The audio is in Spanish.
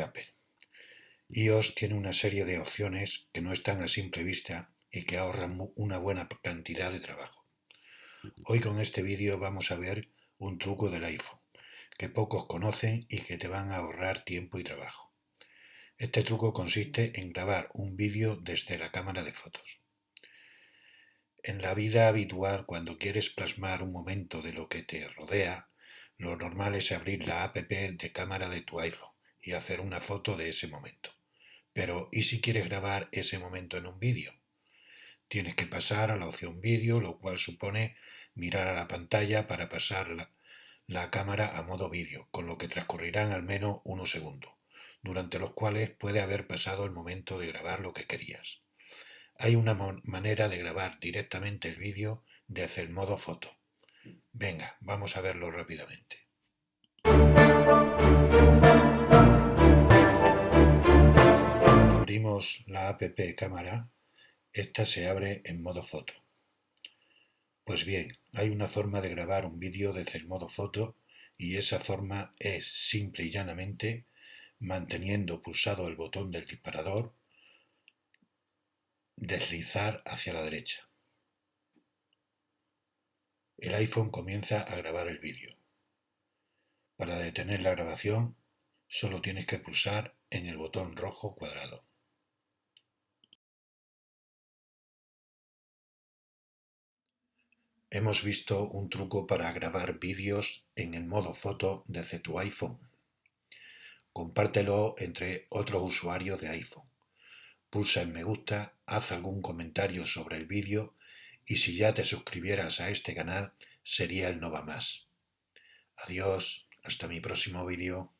Apple. iOS tiene una serie de opciones que no están a simple vista y que ahorran una buena cantidad de trabajo. Hoy con este vídeo vamos a ver un truco del iPhone que pocos conocen y que te van a ahorrar tiempo y trabajo. Este truco consiste en grabar un vídeo desde la cámara de fotos. En la vida habitual, cuando quieres plasmar un momento de lo que te rodea, lo normal es abrir la app de cámara de tu iPhone y hacer una foto de ese momento. Pero, ¿y si quieres grabar ese momento en un vídeo? Tienes que pasar a la opción vídeo, lo cual supone mirar a la pantalla para pasar la cámara a modo vídeo, con lo que transcurrirán al menos unos segundos, durante los cuales puede haber pasado el momento de grabar lo que querías. Hay una manera de grabar directamente el vídeo desde el modo foto. Venga, vamos a verlo rápidamente. Cuando abrimos la app cámara, esta se abre en modo foto. Pues bien, hay una forma de grabar un vídeo desde el modo foto y esa forma es simple y llanamente manteniendo pulsado el botón del disparador, deslizar hacia la derecha. El iPhone comienza a grabar el vídeo. Para detener la grabación, solo tienes que pulsar en el botón rojo cuadrado. Hemos visto un truco para grabar vídeos en el modo foto desde tu iPhone. Compártelo entre otros usuarios de iPhone. Pulsa en me gusta, haz algún comentario sobre el vídeo y si ya te suscribieras a este canal sería el no va más. Adiós, hasta mi próximo vídeo.